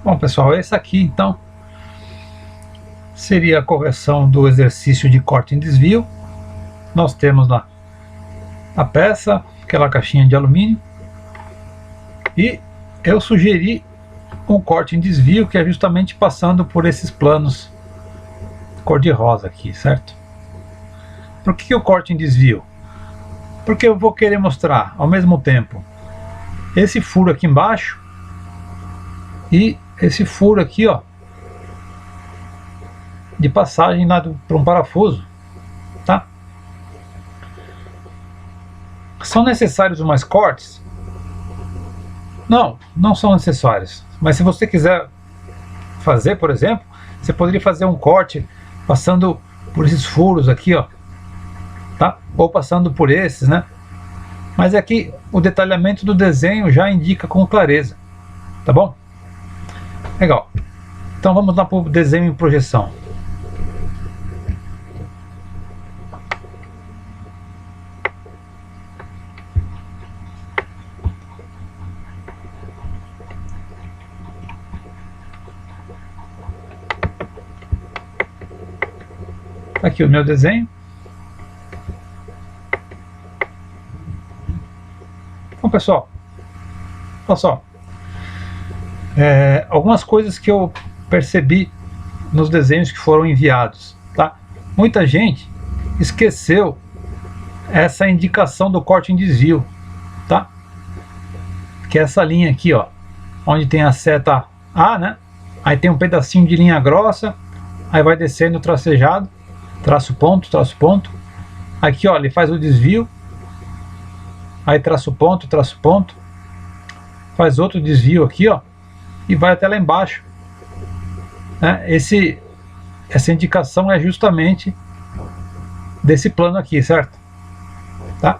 Bom, pessoal, esse aqui então seria a correção do exercício de corte em desvio. Nós temos lá a peça, aquela caixinha de alumínio, e eu sugeri um corte em desvio que é justamente passando por esses planos cor-de-rosa aqui, certo? Por que o corte em desvio? Porque eu vou querer mostrar ao mesmo tempo esse furo aqui embaixo e esse furo aqui, ó, de passagem lá para um parafuso, tá? São necessários mais cortes? Não, não são necessários. Mas se você quiser fazer, por exemplo, você poderia fazer um corte passando por esses furos aqui, ó, tá? Ou passando por esses, né? Mas aqui o detalhamento do desenho já indica com clareza, tá bom? Legal. Então vamos lá para o desenho em projeção. Aqui o meu desenho. Bom, pessoal, olha só, algumas coisas que eu percebi nos desenhos que foram enviados, tá? Muita gente esqueceu essa indicação do corte em desvio, tá? Que é essa linha aqui, ó, onde tem a seta A, né? Aí tem um pedacinho de linha grossa, aí vai descendo o tracejado, traço ponto, aqui, ó, ele faz o desvio, aí traço ponto, faz outro desvio aqui, ó, e vai até lá embaixo, né? Essa indicação é justamente desse plano aqui, certo? Tá?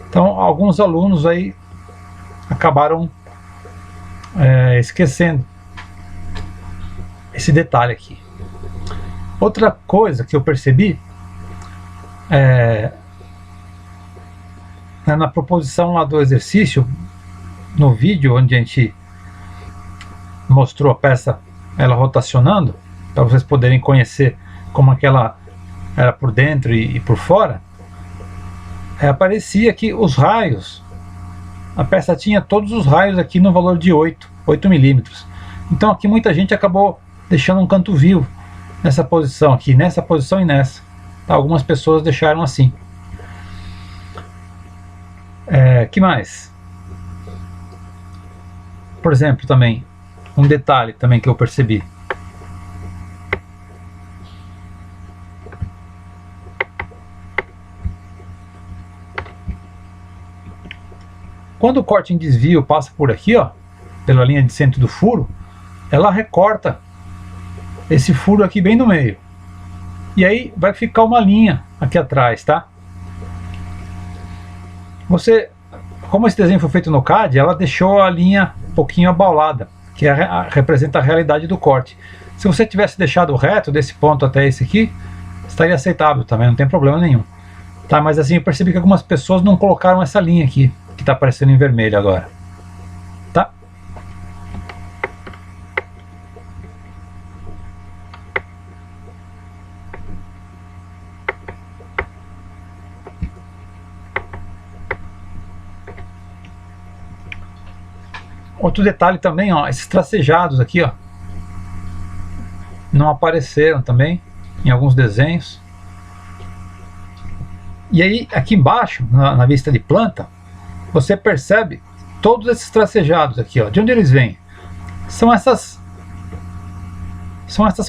Então alguns alunos aí acabaram esquecendo esse detalhe aqui. Outra coisa que eu percebi na proposição lá do exercício, no vídeo onde a gente mostrou a peça ela rotacionando, para vocês poderem conhecer como aquela era por dentro e por fora, aparecia que os raios, a peça tinha todos os raios aqui no valor de 8 milímetros. Então aqui muita gente acabou deixando um canto vivo nessa posição aqui, nessa posição e nessa. Tá? Algumas pessoas deixaram assim. Que mais? Por exemplo, também um detalhe também que eu percebi. Quando o corte em desvio passa por aqui, ó, pela linha de centro do furo, ela recorta esse furo aqui bem no meio. E aí vai ficar uma linha aqui atrás, tá? Como esse desenho foi feito no CAD, ela deixou a linha um pouquinho abaulada, que representa a realidade do corte. Se você tivesse deixado reto desse ponto até esse aqui, estaria aceitável também, não tem problema nenhum. Tá, mas assim, eu percebi que algumas pessoas não colocaram essa linha aqui, que está aparecendo em vermelho agora. Tá? Outro detalhe também, ó, esses tracejados aqui, ó, não apareceram também em alguns desenhos. E aí, aqui embaixo, na vista de planta, você percebe todos esses tracejados aqui, ó. De onde eles vêm? São essas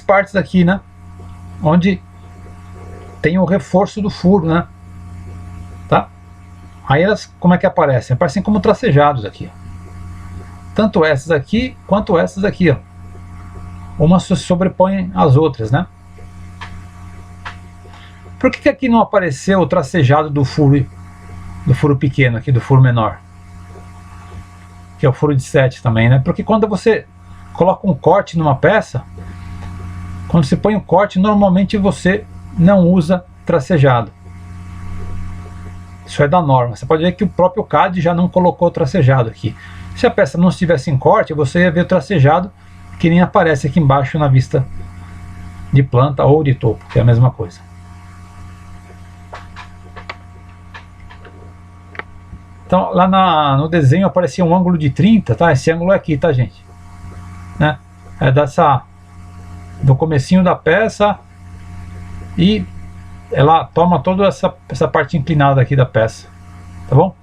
partes aqui, né? Onde tem o reforço do furo, né? Tá? Aí elas, como é que aparecem? Aparecem como tracejados aqui, ó. Tanto essas aqui, quanto essas aqui, ó. Umas se sobrepõem às outras, né? Por que aqui não apareceu o tracejado do furo pequeno aqui, do furo menor? Que é o furo de 7 também, né? Porque quando você coloca um corte numa peça, quando você põe um corte, normalmente você não usa tracejado. Isso é da norma. Você pode ver que o próprio CAD já não colocou tracejado aqui. Se a peça não estivesse em corte, você ia ver o tracejado que nem aparece aqui embaixo na vista de planta ou de topo, que é a mesma coisa. Então lá no desenho aparecia um ângulo de 30, tá? Esse ângulo é aqui, tá, gente? Né? É do comecinho da peça e ela toma toda essa parte inclinada aqui da peça, tá bom?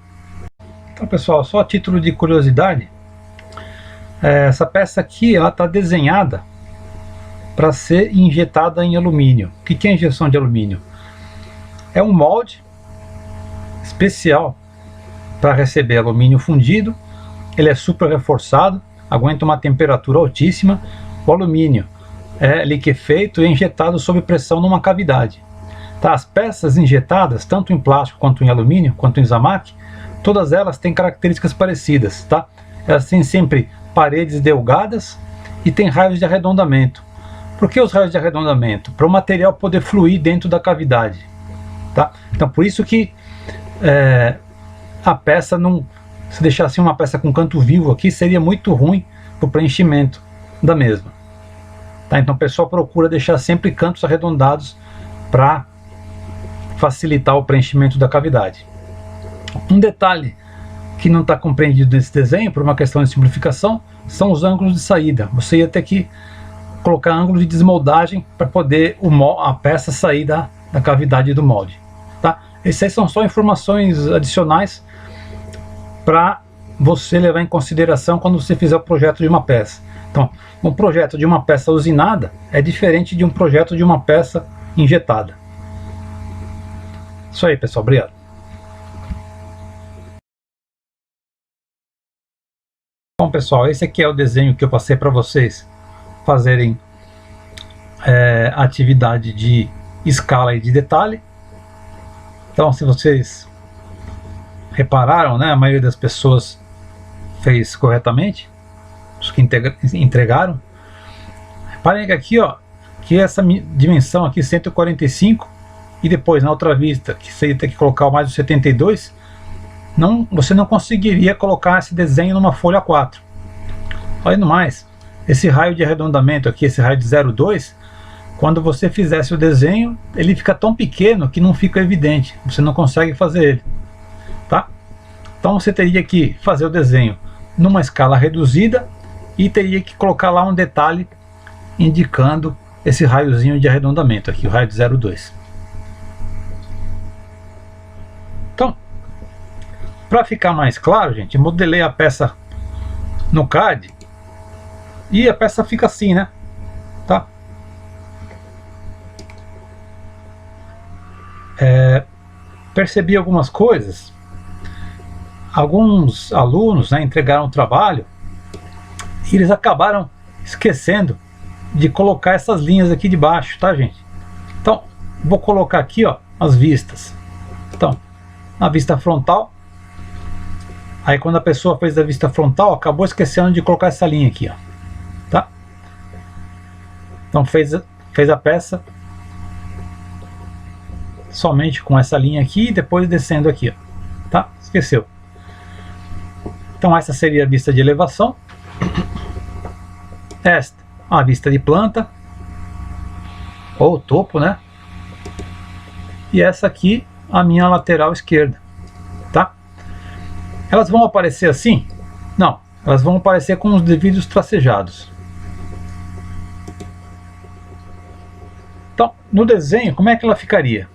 Então, pessoal, só a título de curiosidade, essa peça aqui ela está desenhada para ser injetada em alumínio. O que é injeção de alumínio? É um molde especial para receber alumínio fundido. Ele é super reforçado, aguenta uma temperatura altíssima. O alumínio é liquefeito e injetado sob pressão numa cavidade. Tá? As peças injetadas, tanto em plástico quanto em alumínio, quanto em Zamac, todas elas têm características parecidas. Tá? Elas têm sempre paredes delgadas e tem raios de arredondamento. Por que os raios de arredondamento? Para o material poder fluir dentro da cavidade. Tá? Então por isso que a peça não, se deixasse uma peça com canto vivo aqui, seria muito ruim para o preenchimento da mesma. Tá? Então o pessoal procura deixar sempre cantos arredondados para facilitar o preenchimento da cavidade. Um detalhe que não está compreendido nesse desenho, por uma questão de simplificação, são os ângulos de saída. Você ia ter que colocar ângulo de desmoldagem para poder a peça sair da cavidade do molde. Tá? Essas aí são só informações adicionais para você levar em consideração quando você fizer o projeto de uma peça. Então, um projeto de uma peça usinada é diferente de um projeto de uma peça injetada. Isso aí, pessoal. Obrigado. Bom, pessoal, esse aqui é o desenho que eu passei para vocês fazerem atividade de escala e de detalhe. Então, se vocês repararam, né, a maioria das pessoas fez corretamente, os que entregaram. Reparem que aqui, ó, que essa dimensão aqui 145 e depois na outra vista que você ia ter que colocar mais o 72, você não conseguiria colocar esse desenho numa folha 4. Além do mais, esse raio de arredondamento aqui, esse raio de 0,2, quando você fizesse o desenho, ele fica tão pequeno que não fica evidente, você não consegue fazer ele. Tá? Então você teria que fazer o desenho numa escala reduzida e teria que colocar lá um detalhe indicando esse raiozinho de arredondamento aqui, o raio de 0,2. Então, para ficar mais claro, gente, modelei a peça no CAD e a peça fica assim, né? Tá? Percebi algumas coisas. Alguns alunos, né, entregaram o trabalho e eles acabaram esquecendo de colocar essas linhas aqui de baixo, tá, gente? Então, vou colocar aqui, ó, as vistas. Então, na vista frontal, aí quando a pessoa fez a vista frontal, acabou esquecendo de colocar essa linha aqui, ó, tá? Então fez a peça somente com essa linha aqui e depois descendo aqui, ó, tá? Esqueceu. Então essa seria a vista de elevação. Esta, a vista de planta ou topo, né? E essa aqui, a minha lateral esquerda, tá? Elas vão aparecer assim? Não, elas vão aparecer com os devidos tracejados. Então, no desenho, como é que ela ficaria?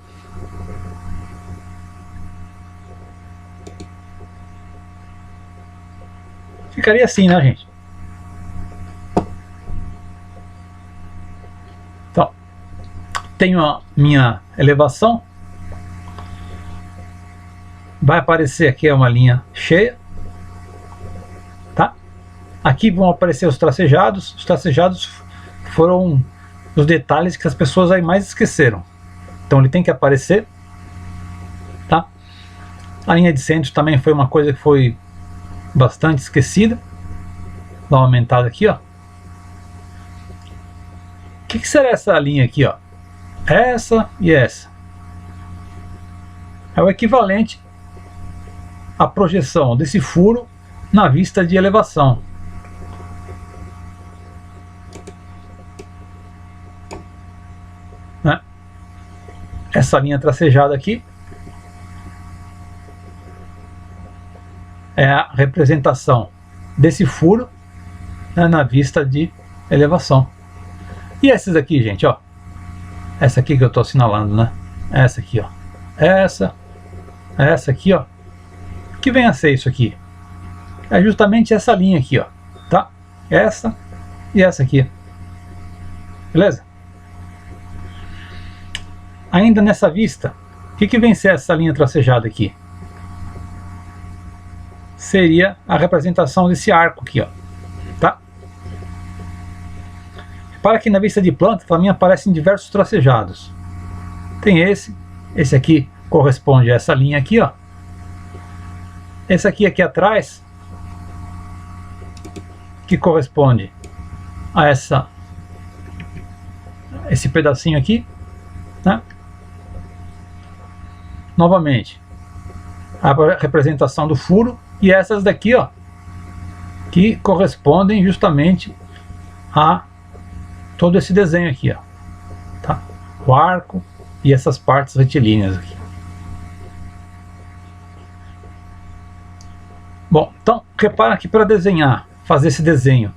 Ficaria assim, né, gente? Então, tenho a minha elevação. Vai aparecer aqui uma linha cheia, tá? Aqui vão aparecer os tracejados. Os tracejados foram os detalhes que as pessoas aí mais esqueceram. Então ele tem que aparecer, tá? A linha de centro também foi uma coisa que foi bastante esquecida. Dá uma aumentada aqui, ó. O que será essa linha aqui, ó? Essa e essa. É o equivalente à projeção desse furo na vista de elevação. essa linha tracejada aqui é a representação desse furo, né, na vista de elevação. E esses aqui, gente, ó, essa aqui que eu estou assinalando, né, essa aqui, ó, essa aqui, ó, que vem a ser isso aqui, é justamente essa linha aqui, ó, tá? Essa e essa aqui, beleza? Ainda nessa vista, o que vem ser essa linha tracejada aqui? Seria a representação desse arco aqui, ó, tá? Repara que na vista de planta também aparecem diversos tracejados. Tem esse aqui corresponde a essa linha aqui, ó. Esse aqui atrás, que corresponde a esse pedacinho aqui, né? Novamente, a representação do furo, e essas daqui, ó, que correspondem justamente a todo esse desenho aqui, ó, tá? O arco e essas partes retilíneas aqui. Bom, então repara que para desenhar, fazer esse desenho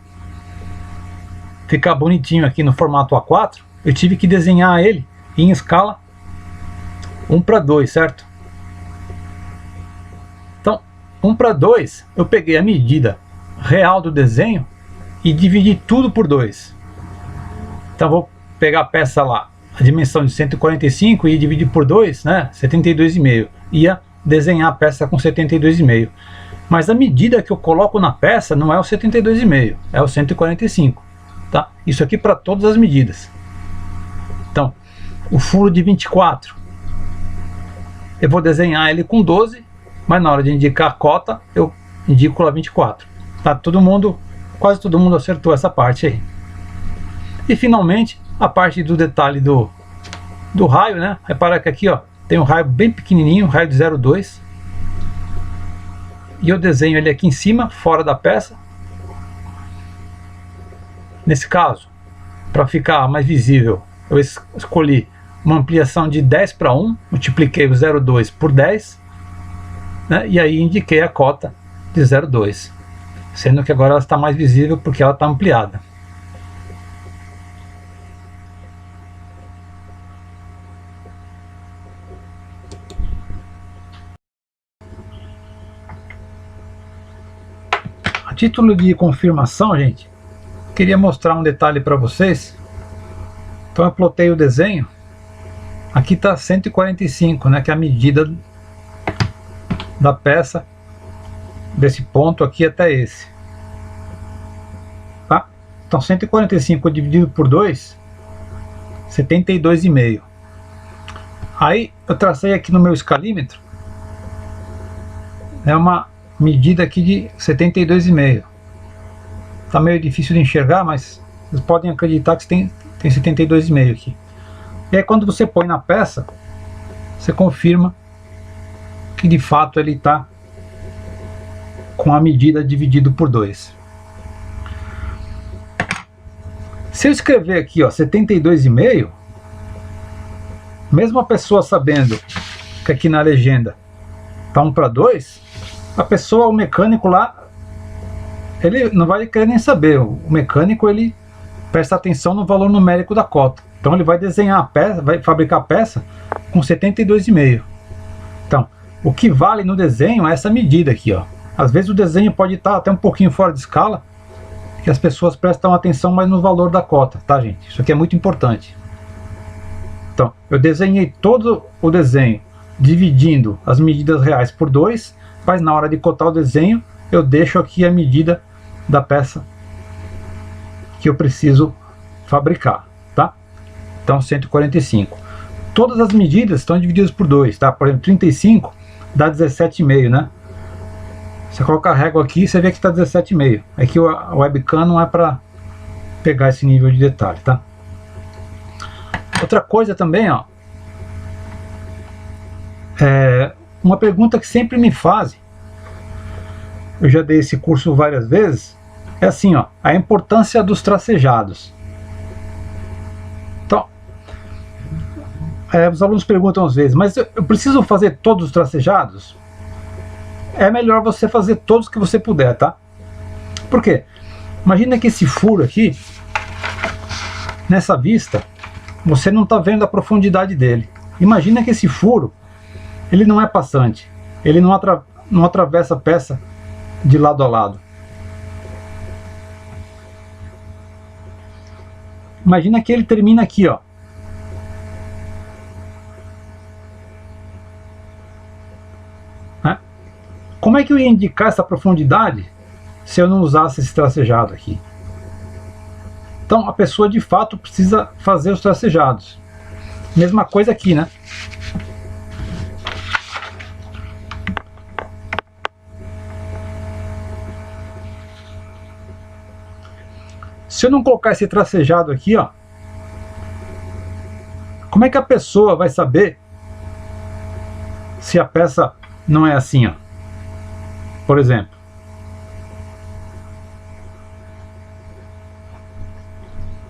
ficar bonitinho aqui no formato A4, eu tive que desenhar ele em escala 1:2, certo? Então, 1:2, eu peguei a medida real do desenho e dividi tudo por 2. Então vou pegar a peça lá, a dimensão de 145 e dividir por 2, né, 72,5. Ia desenhar a peça com 72,5. Mas a medida que eu coloco na peça não é o 72,5, é o 145. Tá? Isso aqui para todas as medidas. Então, o furo de 24, eu vou desenhar ele com 12, mas na hora de indicar a cota, eu indico lá 24. Tá? Quase todo mundo acertou essa parte aí. E finalmente, a parte do detalhe do raio, né? Repara que aqui, ó, tem um raio bem pequenininho, raio de 0,2. E eu desenho ele aqui em cima, fora da peça. Nesse caso, para ficar mais visível, eu escolhi uma ampliação de 10:1, multipliquei o 0,2 por 10, né, e aí indiquei a cota de 0,2, sendo que agora ela está mais visível porque ela está ampliada. A título de confirmação, gente, queria mostrar um detalhe para vocês. Então eu plotei o desenho. Aqui está 145, né, que é a medida da peça, desse ponto aqui até esse. Tá? Então 145 dividido por 2, 72,5. Aí eu tracei aqui no meu escalímetro, é uma medida aqui de 72,5. Tá meio difícil de enxergar, mas vocês podem acreditar que tem 72,5 aqui. E aí quando você põe na peça, você confirma que de fato ele está com a medida dividido por 2. Se eu escrever aqui, ó, 72,5, mesmo a pessoa sabendo que aqui na legenda tá 1:2, a pessoa, o mecânico lá, ele não vai querer nem saber. O mecânico, ele presta atenção no valor numérico da cota. Então ele vai desenhar a peça, vai fabricar a peça com 72,5. Então, o que vale no desenho é essa medida aqui, ó. Às vezes o desenho pode estar até um pouquinho fora de escala, que as pessoas prestam atenção mais no valor da cota, tá, gente? Isso aqui é muito importante. Então, eu desenhei todo o desenho dividindo as medidas reais por 2, mas na hora de cotar o desenho, eu deixo aqui a medida da peça que eu preciso fabricar, tá? Então 145. Todas as medidas estão divididas por 2, tá? Por exemplo, 35 dá 17,5, né? Você coloca a régua aqui, você vê que está 17,5. Aqui a webcam não é para pegar esse nível de detalhe, tá? Outra coisa também, ó, uma pergunta que sempre me fazem, eu já dei esse curso várias vezes, é assim, ó, a importância dos tracejados. Então, Os alunos perguntam às vezes, mas eu preciso fazer todos os tracejados? É melhor você fazer todos que você puder, tá? Por quê? Imagina que esse furo aqui, nessa vista, você não está vendo a profundidade dele. Imagina que esse furo, ele não é passante, ele não atravessa a peça de lado a lado. Imagina que ele termina aqui, ó. Como é que eu ia indicar essa profundidade se eu não usasse esse tracejado aqui? Então a pessoa de fato precisa fazer os tracejados. Mesma coisa aqui, né? Se eu não colocar esse tracejado aqui, ó, como é que a pessoa vai saber se a peça não é assim, ó? Por exemplo,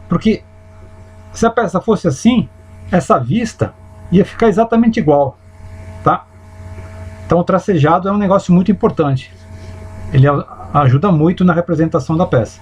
porque se a peça fosse assim, essa vista ia ficar exatamente igual, tá? Então o tracejado é um negócio muito importante. Ele ajuda muito na representação da peça.